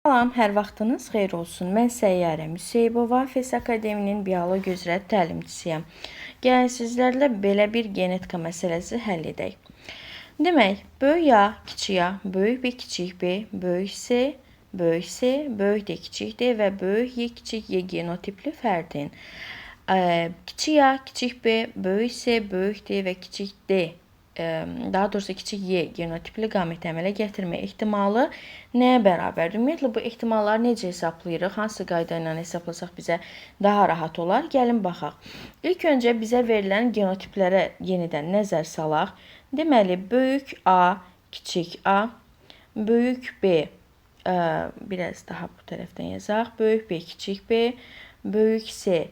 Salam, hər vaxtınız xeyir olsun. Mən Səyyarə Müseybova, FES Akademinin biologiya üzrə təlimçisiyəm. Gəlin sizlərlə belə bir genetika məsələsi həll edək. Demək, böyük A, kiçik A, böyük B, kiçik B, böyük C, böyük D, kiçik D və böyük Y, kiçik Y genotipli fərdin kiçik A, kiçik B, böyük C, böyük D və kiçik D, daha doğrusu kiçik Y genotipli qameti əmələ gətirmə ehtimalı nəyə bərabərdir? Ümumiyyətlə, bu ehtimalları necə hesablayırıq? Hansı qayda ilə hesablasaq bizə daha rahat olar? Gəlin baxaq. İlk öncə bizə verilən genotiplərə yenidən nəzər salaq. Deməli, böyük A, kiçik A, böyük B, biraz daha bu tərəfdən yazaq. Böyük B, kiçik B, böyük C,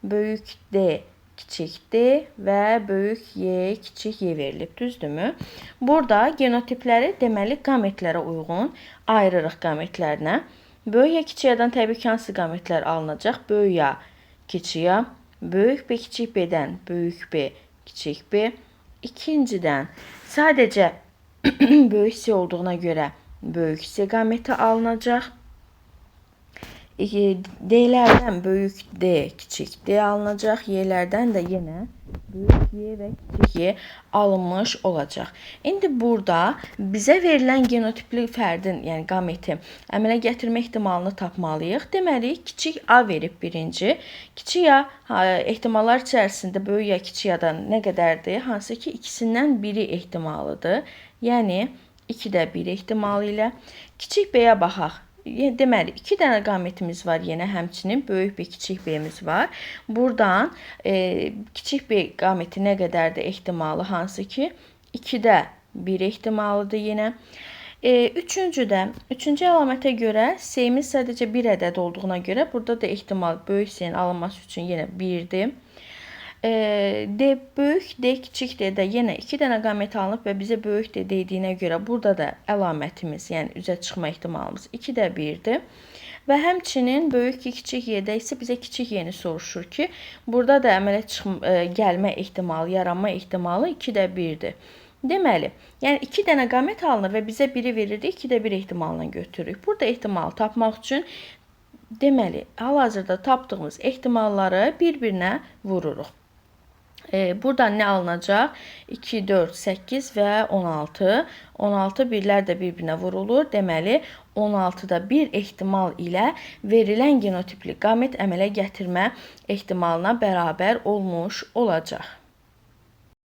böyük D, kiçik D və böyük Y, kiçik Y verilib, düzdürmü? Burada genotipləri deməli qametlərə uyğun ayırırıq qametlərinə. Böyük Y, kiçik Y'dan təbii ki, hansı qametlər alınacaq? Böyük A, kiçik A, böyük B, kiçik B-dən böyük B, kiçik B. İkincidən sadəcə böyük C olduğuna görə böyük C qaməti alınacaq. D'lərdən böyük D, kiçik D alınacaq. Y'lərdən də yenə böyük Y və kiçik Y alınmış olacaq. İndi burada bizə verilən genotipli fərdin, yəni qameti əmələ gətirmə ehtimalını tapmalıyıq. Deməli, kiçik A verib birinci. Kiçik A ehtimallar içərisində böyük ya kiçik A'dan nə qədərdir? Hansı ki, ikisindən biri ehtimalıdır. Yəni, 2də 1 ehtimalı ilə. Kiçik B-yə baxaq. Deməli, 2 dənə qametimiz var yenə, həmçinin böyük B, kiçik B-miz var. Buradan kiçik B qameti nə qədərdir ehtimalı? Hansı ki, 2də 1 ehtimalıdır yenə. Üçüncü əlamətə görə C-miz sadəcə 1 ədəd olduğuna görə burada da ehtimal böyük C-nin alınması üçün yenə 1-dir. Böyük D, kiçik D-də yenə 2 dənə qamət alınıb və bizə böyük D dediyinə görə burada da əlamətimiz, yəni üzə çıxma ehtimalımız 2də 1-dir. Və həmçinin böyük Y, kiçik Y-də isə bizə kiçik Y-ni soruşur ki, burada da əmələ gəlmə ehtimalı, yaranma ehtimalı 2də 1-dir. Deməli, yəni 2 dənə qamət alınır və bizə 1-i verirdi, 2də 1 ehtimalına götürürük. Burada ehtimalı tapmaq üçün deməli, hal-hazırda tapdığımız ehtimalları bir-birinə vururuq. Buradan nə alınacaq? 2, 4, 8 və 16. 16 birlər də bir-birinə vurulur. Deməli, 16-da 1 ehtimal ilə verilən genotipli qamet əmələ gətirmə ehtimalına bərabər olmuş olacaq.